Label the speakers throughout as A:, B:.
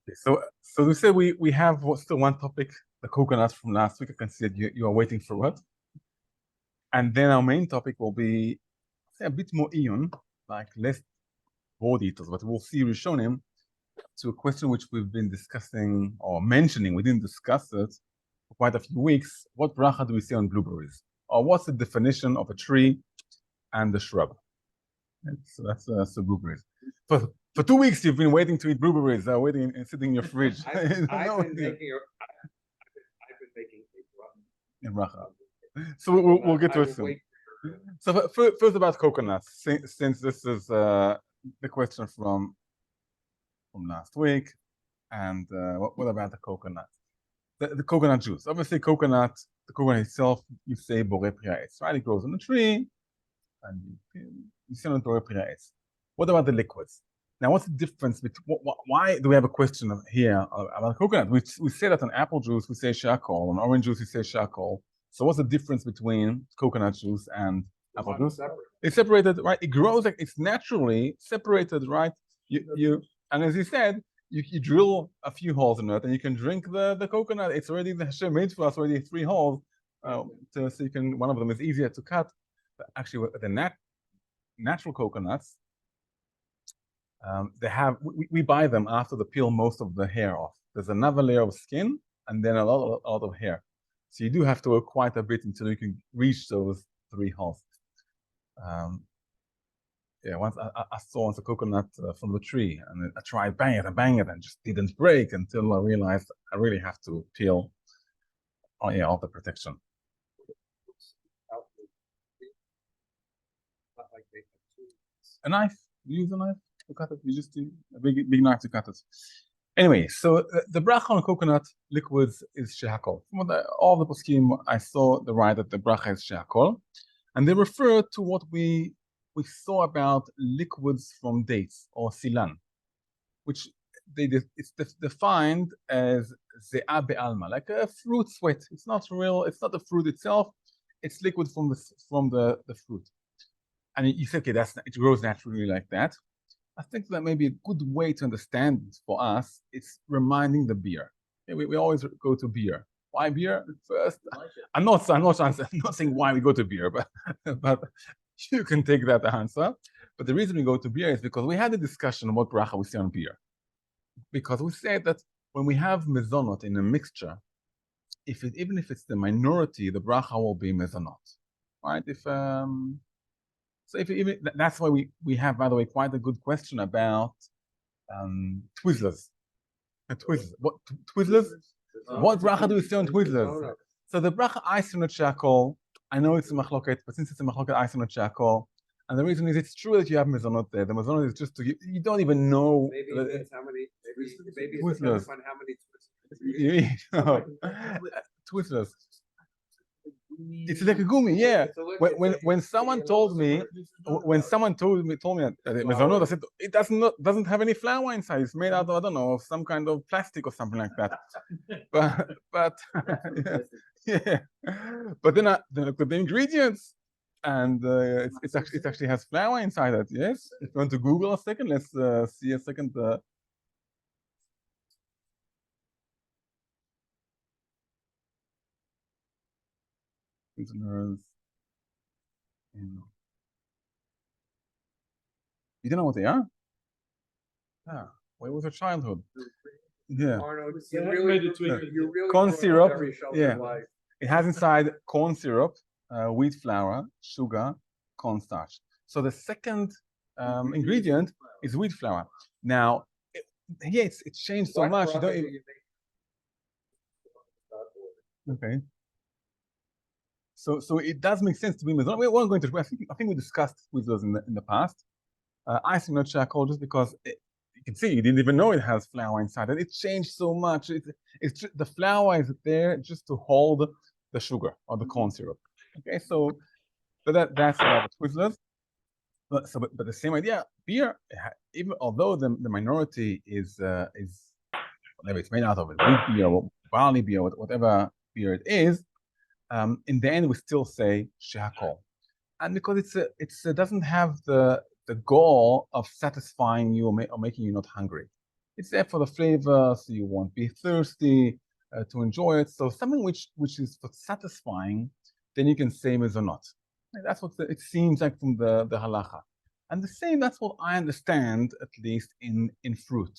A: Okay, so we said we have still one topic, the coconut from last week. I can see that you are waiting for it. And then our main topic will be, say, a bit more Eon, like less raw details, but we'll see Rishonim to a question which we've been discussing or mentioning. We didn't discuss it for quite a few weeks. What bracha do we see on blueberries? Or what's the definition of a tree and a shrub? So that's so blueberries. For 2 weeks, you've been waiting to eat blueberries, waiting and sitting in your fridge.
B: I've been making a
A: bracha. So we'll get to it soon. So first about coconuts, since this is the question from last week, and what about the coconut? The coconut juice. Obviously, the coconut itself, you say borei pri ha'etz, right? It grows on a tree, and you say on borei pri ha'etz. What about the liquids? Now, what's the difference between? Why do we have a question here about coconut? We say that on apple juice we say shakol, on orange juice we say shakol. So what's the difference between coconut juice and apple juice? It's separated, right? It grows like it's naturally separated, right? And as you said, you drill a few holes in it, and you can drink the coconut. It's already the Hashem made for us already 3 holes, so you can. One of them is easier to cut. But actually, the natural coconuts, they have. We buy them after they peel most of the hair off. There's another layer of skin, and then a lot of hair. So you do have to work quite a bit until you can reach those 3 holes. Once I saw the coconut from the tree, and I tried bang it, and just didn't break until I realized I really have to peel all the protection. A knife. You use a knife to cut it. You just use a big knife to cut it. Anyway, so the bracha on coconut liquids is shehakol. From all the poskim I saw, the right that the bracha is shehakol, and they refer to what we saw about liquids from dates or silan, which it's defined as ze'a be'alma, like a fruit sweat. It's not real. It's not the fruit itself. It's liquid from the fruit. And you say, okay, it grows naturally like that. I think that maybe a good way to understand it for us, it's reminding the beer. We always go to beer. Why beer? First, I'm not saying why we go to beer, but you can take that answer. But the reason we go to beer is because we had a discussion about bracha we see on beer. Because we said that when we have mezonot in a mixture, even if it's the minority, the bracha will be mezonot, right? That's why we have, by the way, quite a good question about Twizzlers. Twizzlers? What bracha do we say on Twizzlers? So the bracha isolate shakol, I know it's a machloket, but since it's a machloket isolate shakol, and the reason is it's true that you have mezonot there. The mezonot is just you don't even know.
B: Maybe it's how many. Maybe it's depends on how many
A: Twizzlers. It's like a gummy, yeah. When someone told me that mezonot, I said it doesn't have any flour inside. It's made out of, I don't know, of some kind of plastic or something like that. But yeah. But then I looked at the ingredients, and it actually has flour inside it. Yes. If you want to Google a second, let's see a second. Prisoners. You don't know what they are? Yeah. Where was your childhood? Yeah. Corn syrup. Yeah. It has inside corn syrup, wheat flour, sugar, cornstarch. So the second ingredient is wheat flour. Now, it's changed so much. Okay. So it does make sense to be mezonot. We weren't going to. I think we discussed Twizzlers in the past. Icing not charcoal, just because you can see you didn't even know it has flour inside it. It changed so much. It's just, the flour is there just to hold the sugar or the corn syrup. Okay, so that's about the Twizzlers. But the same idea, beer, even although the minority is whatever it's made out of, wheat beer or barley beer, whatever beer it is. In the end, we still say shehakol, and because it doesn't have the goal of satisfying you or making you not hungry. It's there for the flavor, so you won't be thirsty to enjoy it. So something which is for satisfying, then you can say mezonot. That's what it seems like from the halacha. And the same, that's what I understand, at least in fruit.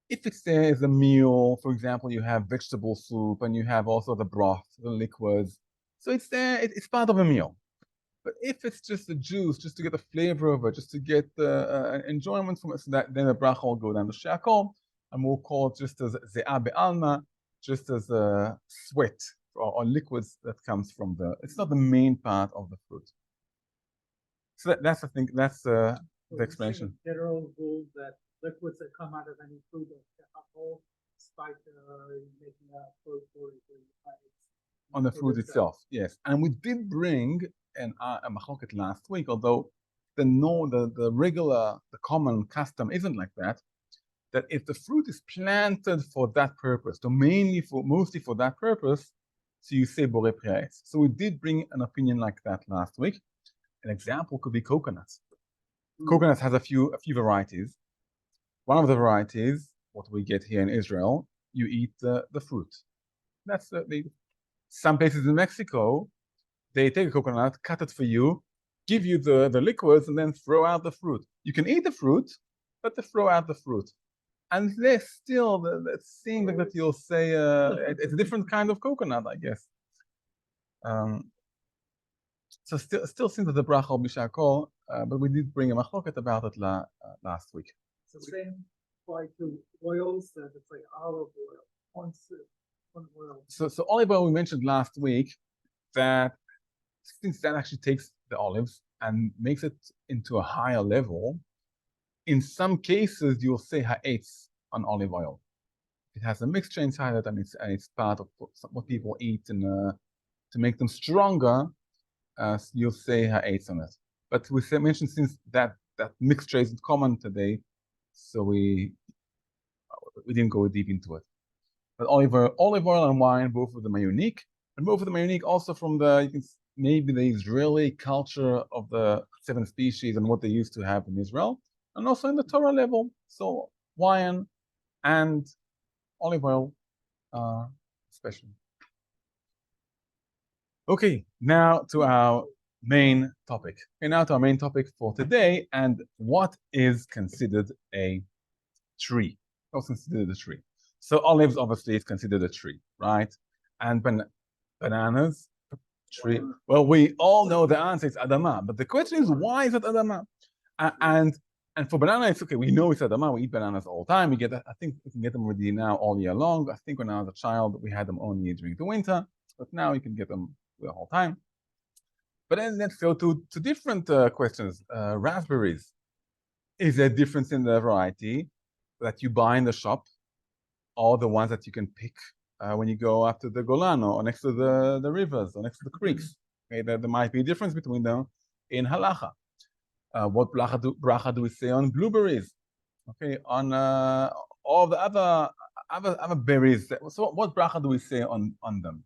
A: If it's there as a meal, for example, you have vegetable soup and you have also the broth, the liquids. So it's there, it's part of a meal. But if it's just the juice, just to get the flavor of it, just to get the enjoyment from it, so that then the bracha will go down to shakol, and we'll call it just as ze'ah be'alma, just as a sweat or liquids that comes from the. It's not the main part of the fruit. So that's I think that's the explanation.
C: General rule that liquids that come out of any food are alcohol, despite making a fruit or
A: on the fruit itself, yes. And we did bring a machloket last week, although the regular, the common custom isn't like that. That if the fruit is planted for that purpose, so mostly for that purpose, so you say borei pri ha'etz. So we did bring an opinion like that last week. An example could be coconuts. Coconuts has a few varieties. One of the varieties, what we get here in Israel, you eat the fruit. That's some places in Mexico, they take a coconut, cut it for you, give you the liquids, and then throw out the fruit. You can eat the fruit, but they throw out the fruit. And there's still, it seems like that you'll say, it's a different kind of coconut, I guess. So still seems that the bracha will be shakol, but we did bring a machloket about it last week.
C: So same apply to oils, that it's like olive oil, on oil.
A: So olive oil we mentioned last week, that since that actually takes the olives and makes it into a higher level, in some cases you'll say ha'etz on olive oil. It has a mixture inside it, and it's part of what people eat and to make them stronger. You'll say ha'etz on it. But we mentioned since that mixture isn't common today, so we didn't go deep into it. But olive oil and wine, both of them are unique, and both of them are unique also from maybe the Israeli culture of the 7 species and what they used to have in Israel, and also in the Torah level. So wine and olive oil, especially. Okay, now to our main topic. Okay, now to our main topic for today, and what is considered a tree? What's considered a tree? So olives, obviously, is considered a tree, right? And bananas, tree. Well, we all know the answer is adama, but the question is, why is it adama? And for banana, it's okay. We know it's adama. We eat bananas all the time. I think we can get them already now all year long. I think when I was a child, we had them only during the winter, but now you can get them the whole time. But then let's go to different questions. Raspberries. Is there a difference in the variety that you buy in the shop, or the ones that you can pick when you go up to the Golan or next to the rivers or next to the creeks? Okay, there might be a difference between them in halacha. What bracha do we say on blueberries? Okay, on all the other berries. So what bracha do we say on them?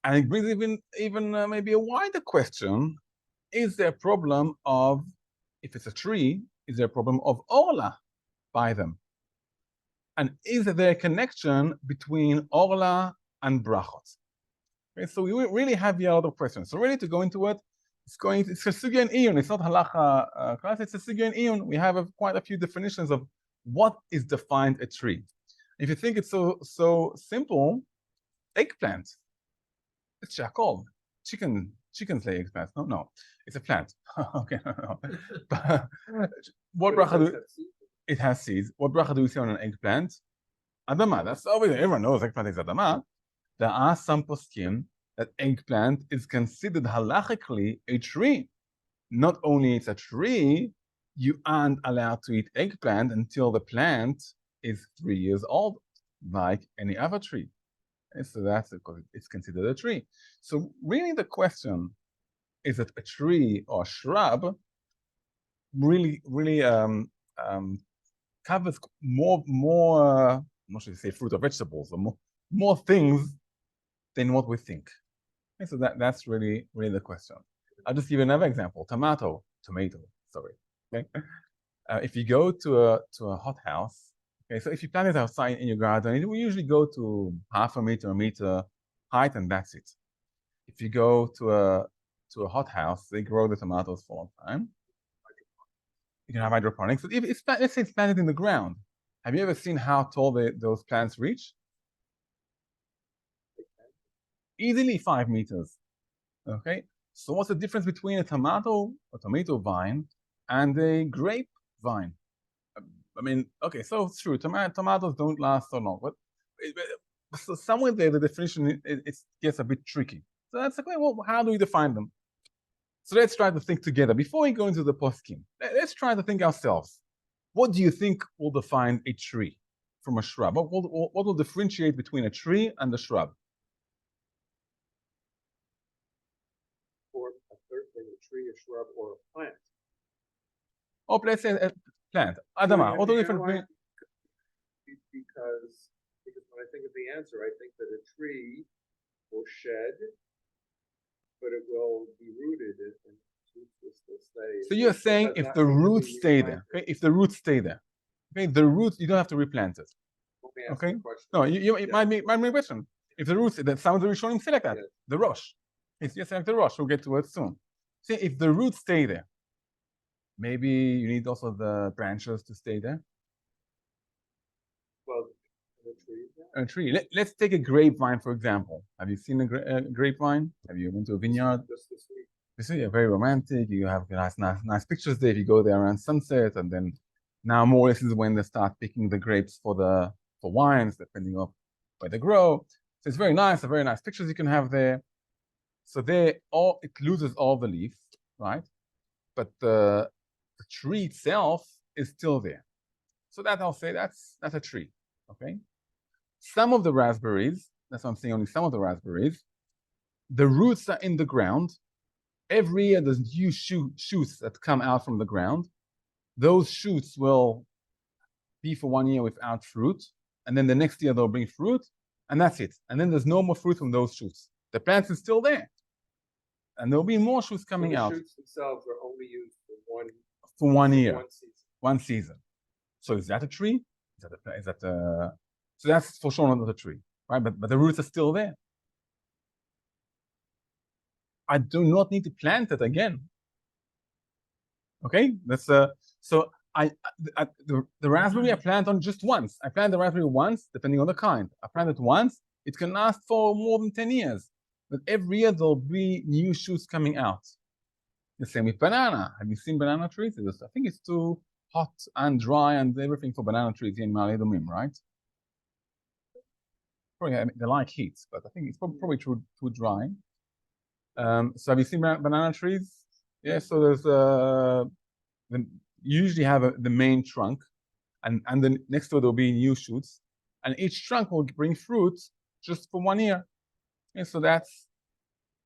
A: And it brings even maybe a wider question: is there a problem of, if it's a tree, is there a problem of orla by them? And is there a connection between orla and brachot? Okay, so we really have here a lot of questions. So ready to go into it. It's a sugya and iyun. It's not halacha class. It's a sugya and iyun. We have quite a few definitions of what is defined a tree. If you think it's so simple, eggplant. It's shakol. Chickens lay eggplants. No, it's a plant. Okay, no. But what bracha do it has seeds? What bracha do we say on an eggplant? Adama. That's obvious. Everyone knows eggplant is adama. There are some poskim that eggplant is considered halachically a tree. Not only it's a tree, you aren't allowed to eat eggplant until the plant is 3 years old, like any other tree. And so that's because it's considered a tree. So really the question, is it a tree or a shrub, really covers more I'm not sure to say fruit or vegetables, or more things than what we think. Okay, so that's really the question. I'll just give you another example. Tomato, sorry. Okay. If you go to a hothouse, okay, so if you plant it outside in your garden, it will usually go to half a meter height, and that's it. If you go to a hothouse, they grow the tomatoes for a long time. You can have hydroponics. If it's let's say it's planted in the ground, have you ever seen how tall those plants reach? Easily 5 meters. Okay, so what's the difference between a tomato vine and a grape vine? I mean, okay, so it's true. Tomatoes don't last so long, but so somewhere there, the definition it gets a bit tricky. So that's like, well, how do we define them? So let's try to think together before we go into the poskim. Let's try to think ourselves. What do you think will define a tree from a shrub? What will differentiate between a tree and a shrub?
B: Or a third thing, a tree, a shrub, or a plant.
A: Or let's say a plant. Adama, what the difference between?
B: Because when I think of the answer, I think that a tree will shed, but it will be rooted and roots will still stay.
A: So you're saying if the roots stay there, okay? If the roots stay there, okay, the roots you don't have to replant it. Okay. No, it might be a question. If the roots, that sounds very short, say like that. Yes. The Rosh. It's just like the Rosh. We'll get to it soon. See, if the roots stay there, maybe you need also the branches to stay there.
B: Well, a tree.
A: Let's take a grapevine, for example. Have you seen a grapevine? Have you been to a vineyard?
B: Just this week.
A: This is very romantic. You have nice pictures there. If you go there around sunset, and then now more or less is when they start picking the grapes for wines, depending on where they grow. So it's very nice. Very nice pictures you can have there. So it loses all the leaves, right? But the tree itself is still there. So that I'll say that's a tree. Okay. Some of the raspberries, that's what I'm saying, only some of the raspberries, the roots are in the ground. Every year there's new shoots that come out from the ground. Those shoots will be for 1 year without fruit, and then the next year they'll bring fruit, and that's it. And then there's no more fruit from those shoots. The plant is still there, and there'll be more shoots coming out.
B: The shoots themselves are only used
A: for 1 year, one season. So is that a tree? So that's for sure not a tree, right? But the roots are still there. I do not need to plant it again. Okay, that's so the raspberry I plant on just once. I plant the raspberry once, depending on the kind. I plant it once. It can last for more than 10 years. But every year there'll be new shoots coming out. The same with banana. Have you seen banana trees? I think it's too hot and dry and everything for banana trees in Ma'ale Adumim, right? Probably they like heat, but I think it's probably too dry. So have you seen banana trees? Yeah, so there's you usually have the main trunk, and then next to it there'll be new shoots, and each trunk will bring fruit just for 1 year. Yeah, so that's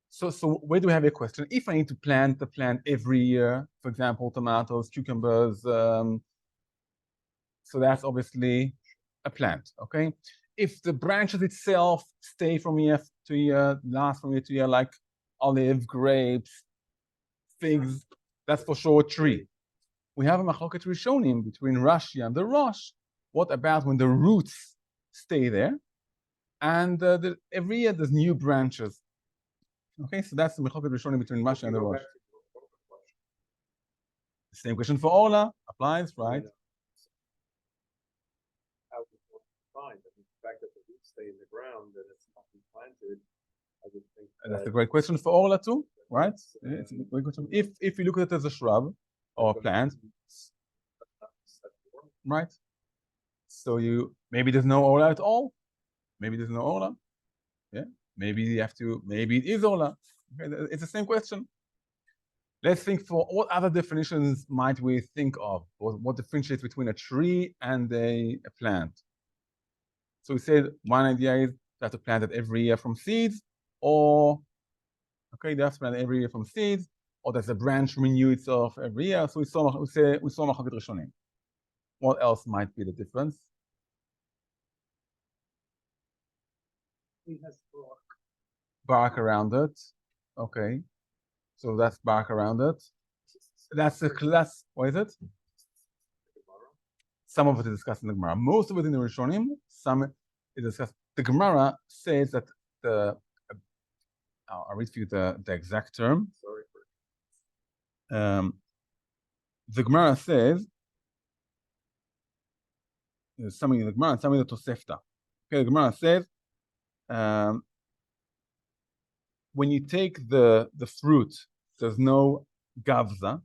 A: so where do we have a question? If I need to plant the plant every year, for example, tomatoes, cucumbers, so that's obviously a plant, okay? If the branches itself stay from year to year, last from year to year, like olive, grapes, figs, that's for sure a tree. We have a Machlokes Rishonim between Rashi and the Rosh. What about when the roots stay there? And every year there's new branches. Okay, so that's the Machlokes Rishonim between Rashi and the Rosh. The same question for Ola applies, right?
B: Fine, but the fact that the roots stay in the ground and it's not been planted, I would think
A: that's a great question for Ola too, right? It's a great question. If you look at it as a shrub or a plant, right? So maybe there's no Ola at all. Maybe there's no Ola. Yeah. Maybe it is Ola. Okay, it's the same question. Let's think for what other definitions might we think of? What differentiates between a tree and a plant? So we said one idea is that to plant it every year from seeds, or okay, they have to plant every year from seeds, or does the branch renew itself every year? So we saw Machlokes Rishonim. What else might be the difference?
C: It has
A: bark around it. Okay, so that's bark around it. That's a class. What is it? Some of it is discussed in the Gemara. Most of it in the Rishonim. Some is discussed. The Gemara says that I'll read for you the exact term.
B: Sorry for
A: The Gemara says, there's something in the Gemara and something in the Tosefta. Okay, the Gemara says, when you take the fruit, there's no gavza,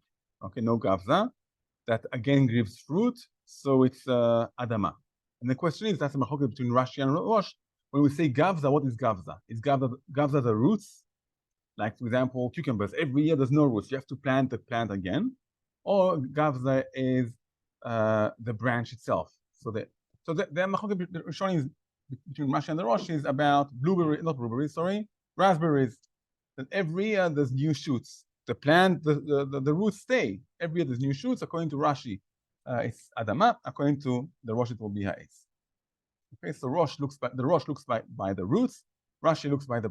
A: okay, no gavza, that again gives fruit, so it's adama. And the question is, that's a machloket between Rashi and Rosh. When we say gavza, what is gavza? Is gavza the roots? Like, for example, cucumbers. Every year there's no roots. You have to plant the plant again. Or gavza is the branch itself. So the machloket Rishonim between Rashi and the Rosh is about raspberries. And every year there's new shoots. The plant, the roots stay. Every year there's new shoots. According to Rashi, it's adama. According to the Rosh, it will be ha'etz. Okay, so the Rosh looks by the roots. Rashi looks by the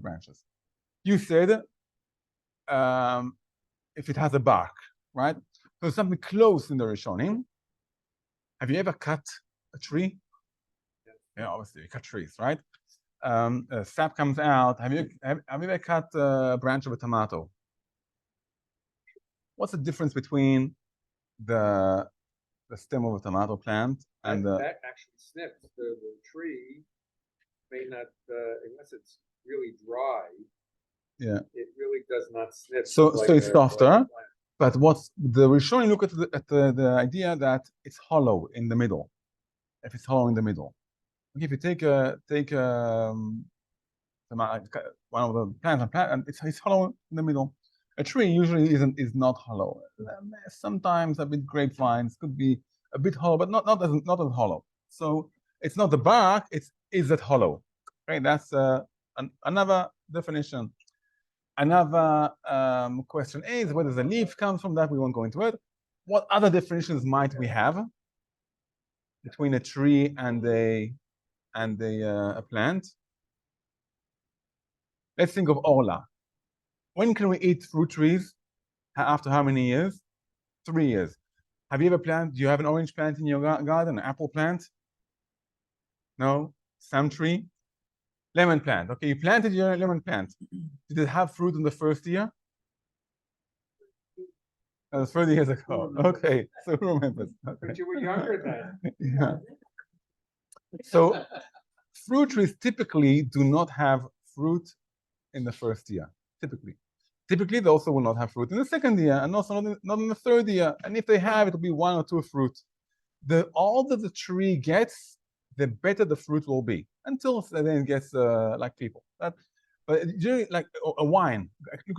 A: branches. You said if it has a bark, right? So something close in the Rishonim. Have you ever cut a tree? Yeah, obviously we cut trees, right? Sap comes out. Have you ever cut a branch of a tomato? What's the difference between the stem of a tomato plant and
B: that actually snips. The tree may not, unless it's really dry.
A: Yeah,
B: it really does not snip.
A: So it's softer. But what's the Rishonim look at the idea that it's hollow in the middle. If it's hollow in the middle, okay, if you take one of the plants and it's hollow in the middle. A tree usually is not hollow. Sometimes a bit grapevines could be a bit hollow, but not as hollow. So it's not the bark; is it hollow? Okay, that's another definition. Another question is where does the leaf come from? That we won't go into it. What other definitions might we have between a tree and a plant? Let's think of Orla. When can we eat fruit trees? After how many years? 3 years. Have you ever planted? Do you have an orange plant in your garden? An apple plant? No? Some tree? Lemon plant. Okay, you planted your lemon plant. Did it have fruit in the first year? That was 30 years ago. Okay, so who remembers? Okay.
B: But you were younger then.
A: Yeah. So fruit trees typically do not have fruit in the first year. Typically, they also will not have fruit in the second year, and also not in the third year. And if they have, it'll be 1 or 2 fruit. The older the tree gets, the better the fruit will be, until then it gets like people. But generally, like a wine.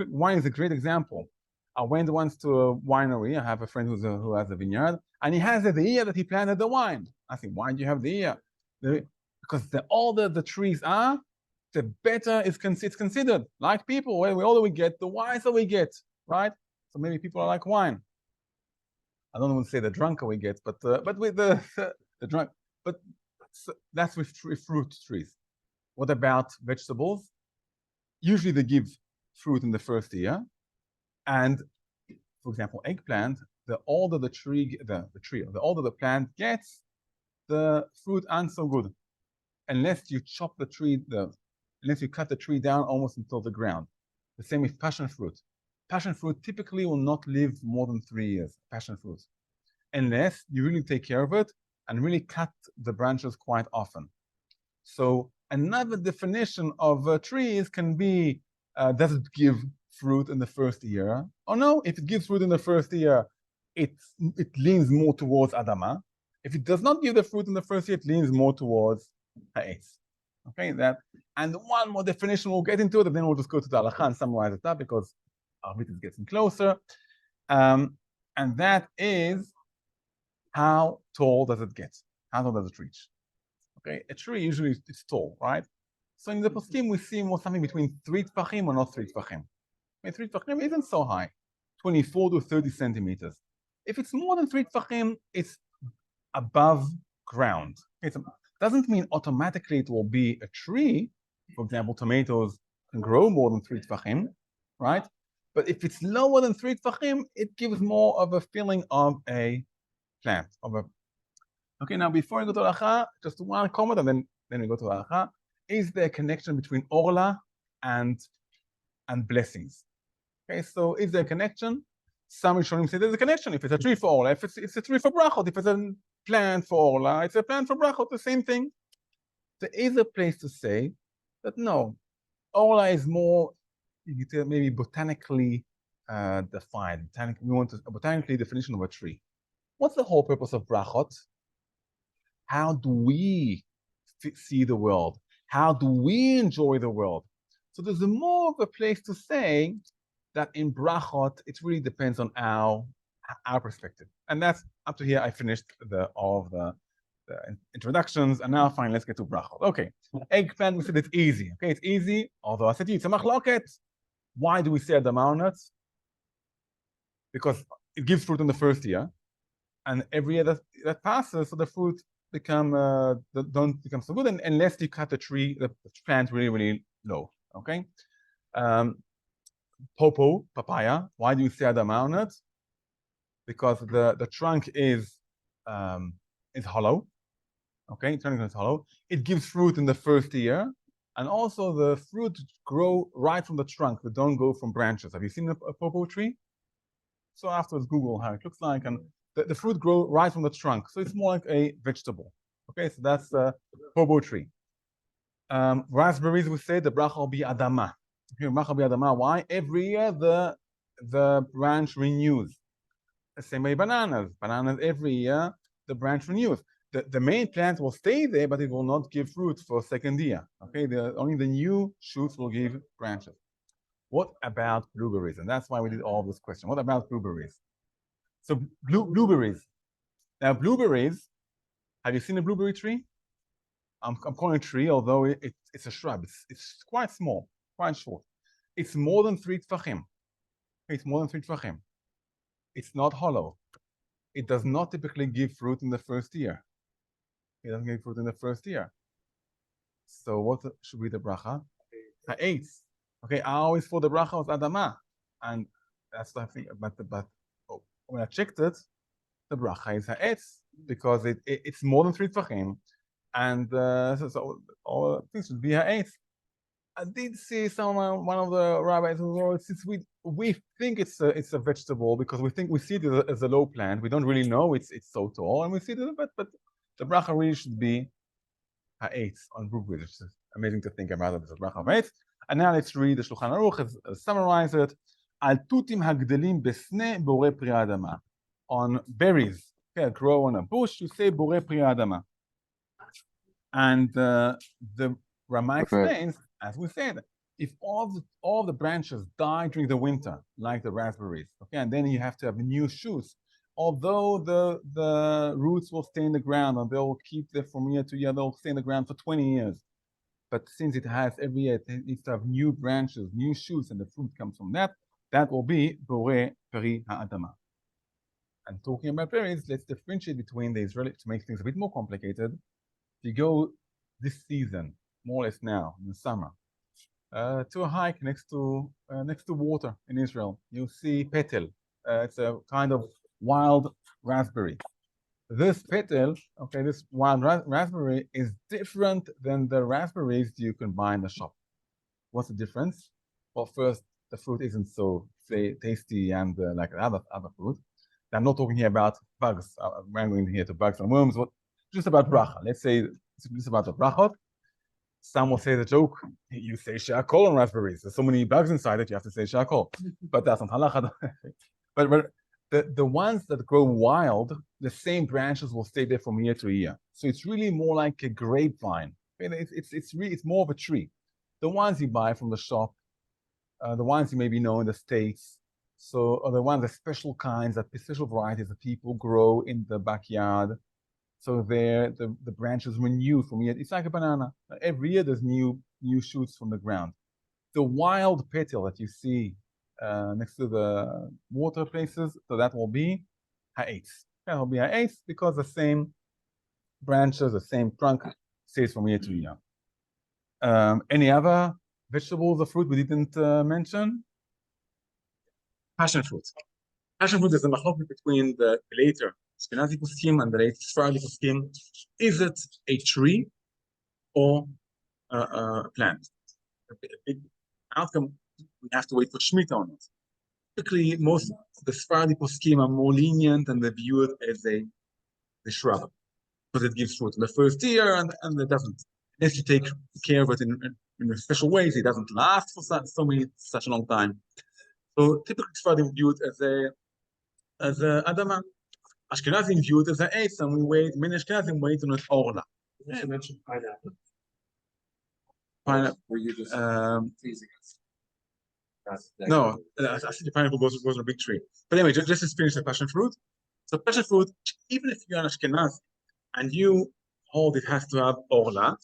A: Wine is a great example. I went once to a winery. I have a friend who has a vineyard, and he has the year that he planted the wine. I think, why do you have the year? Because the older the trees are, the better it's considered. Like people, the older we get, the wiser we get, right? So maybe people are like wine. I don't want to say the drunker we get, but with the drunk. But so that's with fruit trees. What about vegetables? Usually they give fruit in the first year, and for example, eggplant. The older the tree, the older the plant gets, the fruit aren't so good, unless you chop the tree, unless you cut the tree down almost until the ground. The same with passion fruit. Passion fruit typically will not live more than 3 years. Passion fruit, unless you really take care of it and really cut the branches quite often. So another definition of trees can be: does it give fruit in the first year? Or no, if it gives fruit in the first year, it leans more towards adama. If it does not give the fruit in the first year, it leans more towards ha'etz. Okay, and one more definition, we'll get into it, and then we'll just go to the halacha and summarize it up because our bit is getting closer. And that is, how tall does it get? How tall does it reach? Okay, a tree usually is tall, right? So in the poskim, we see more something between 3 tfachim or not 3 tfachim. 3 tfachim isn't so high, 24 to 30 centimeters. If it's more than 3 tfachim, it's above ground. It doesn't mean automatically it will be a tree. For example, tomatoes can grow more than 3 tfachim, right? But if it's lower than 3 tfachim, it gives more of a feeling of a plant. Okay, now before we go to halacha, just one comment, and then we go to halacha. Is there a connection between orla and blessings? Okay, so is there a connection? Some Rishonim say there's a connection. If it's a tree for orla, if it's a tree for brachot, if it's a plant for orla, it's a plant for brachot, the same thing. There is a place to say that no, orla is more, you could say maybe botanically defined. We want a botanically definition of a tree. What's the whole purpose of brachot? How do we see the world? How do we enjoy the world? So there's more of a place to say that in brachot, it really depends on our perspective. And that's up to here. I finished all of the introductions, and now finally let's get to brachot. Okay, eggplant, we said it's easy. Okay, it's easy, although I said it's a machloket. Why do we say adama nuts? Because it gives fruit in the first year, and every year that passes, so the fruit don't become so good, and unless you cut the tree, the plant really low. Okay, papaya. Why do you say adama on it? Because the trunk is hollow. Okay, the trunk is hollow. It gives fruit in the first year, and also the fruit grow right from the trunk. They don't go from branches. Have you seen a popo tree? So afterwards, Google how it looks like, and the fruit grow right from the trunk. So it's more like a vegetable. Okay, so that's a popo tree. Raspberries, we say the bracha will be adama. Okay, bracha will be adama. Why? Every year the branch renews. The same way bananas. Bananas every year the branch renews. The main plant will stay there, but it will not give fruit for a second year. Okay, only the new shoots will give branches. What about blueberries? And that's why we did all this question. What about blueberries? So blueberries. Now blueberries, have you seen a blueberry tree? I'm calling it a tree, although it's a shrub. It's quite small, quite short. It's more than 3 tfachim. It's more than 3 tfachim. It's not hollow. It does not typically give fruit in the first year. It doesn't give fruit in the first year. So what should be the bracha? Ha'etz. Okay, I always thought the bracha was adama, and that's the thing. But when I checked it, the bracha is ha'etz because it's more than 3 tfachim, and so all things should be ha'etz. I did see one of the rabbis who wrote, since we think it's a vegetable because we see it as a low plant. We don't really know it's so tall, and we see it, but the bracha really should be ha'etz on blueberries, which is amazing to think about it as a bracha ha'etz. And now let's read the Shulchan Aruch, summarize it. Al tutim hagdelim besne borei pri adama. On berries, okay, grow on a bush, you say borei pri adama. And the Rama explains, as we said, if all the branches die during the winter, like the raspberries, okay, and then you have to have new shoots, although the roots will stay in the ground and they'll keep there from year to year, they'll stay in the ground for 20 years. But since it has every year, it needs to have new branches, new shoots, and the fruit comes from that, that will be borei peri ha'adama. And talking about berries, let's differentiate between the Israeli, to make things a bit more complicated. If you go this season, more or less now, in the summer, to a hike next to water in Israel, you'll see petel. It's a kind of wild raspberry. This petal, okay, this wild raspberry is different than the raspberries you can buy in the shop. What's the difference? Well, first, the fruit isn't so tasty and like other fruit. I'm not talking here about bugs. I'm going here to bugs and worms. Just about bracha. Let's say it's just about the brachot. Some will say the joke, you say shakol on raspberries. There's so many bugs inside that you have to say shakol. But that's not halachah. But the ones that grow wild, the same branches will stay there from year to year. So it's really more like a grapevine. It's more of a tree. The ones you buy from the shop, the ones you maybe know in the States, so are the ones, the special kinds, that special varieties that people grow in the backyard. So there, the branches renew from year. It's like a banana. Every year there's new shoots from the ground. The wild petal that you see next to the water places, so that will be ha'etz. That will be ha'etz because the same branches, the same trunk stays from year to year. Any other vegetables or fruit we didn't mention? Passion fruit. Passion fruit is a machloket between the later Ashkenazi poskim and the late Sephardi poskim, is it a tree or a plant? A big outcome, we have to wait for Shemitah on it. Typically, most of the Sephardi poskim are more lenient and they view it as a shrub because it gives fruit in the first year and it doesn't. Unless you take care of it in special ways, it doesn't last for such a long time. So typically, Sephardim view it as a adama. Ashkenazim view it as an eitz, and many Ashkenazim wait on it orla.
B: You mentioned pineapple.
A: Pineapple.
B: Were you just teasing us?
A: No, I think the pineapple goes on a big tree. But anyway, just to finish the passion fruit. So passion fruit, even if you're an Ashkenaz and you hold it has to have orla,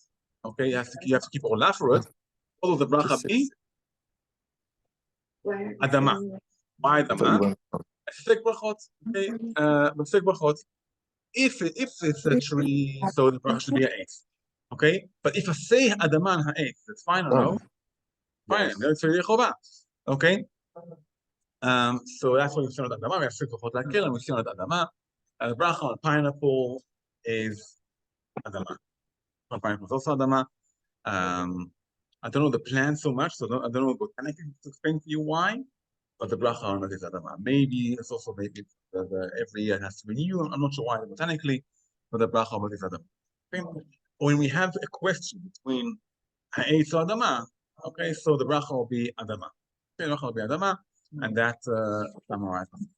A: okay, you have to keep orla for it. Although the bracha be adama. Why adama? Brachot, okay, Brachot. If it's a tree, so the bracha should be an eighth, okay. But if I say adama and ha'etz, that's fine or no? Fine, that's really chova, okay. So that's why we see on adama. We have six brachot lakil, and we see on adama. Bracha on pineapple is adama. On pineapple is also adama. I don't know the plant so much, so I don't know botanically to explain to you why. But the bracha on it is adama. Maybe it's also maybe every year it has to renew. I'm not sure why botanically, but the bracha on it is adama. Okay? When we have a question between ha'etz or adama, okay, so the bracha will be adama. Okay, the bracha will be adama, and that summarizes.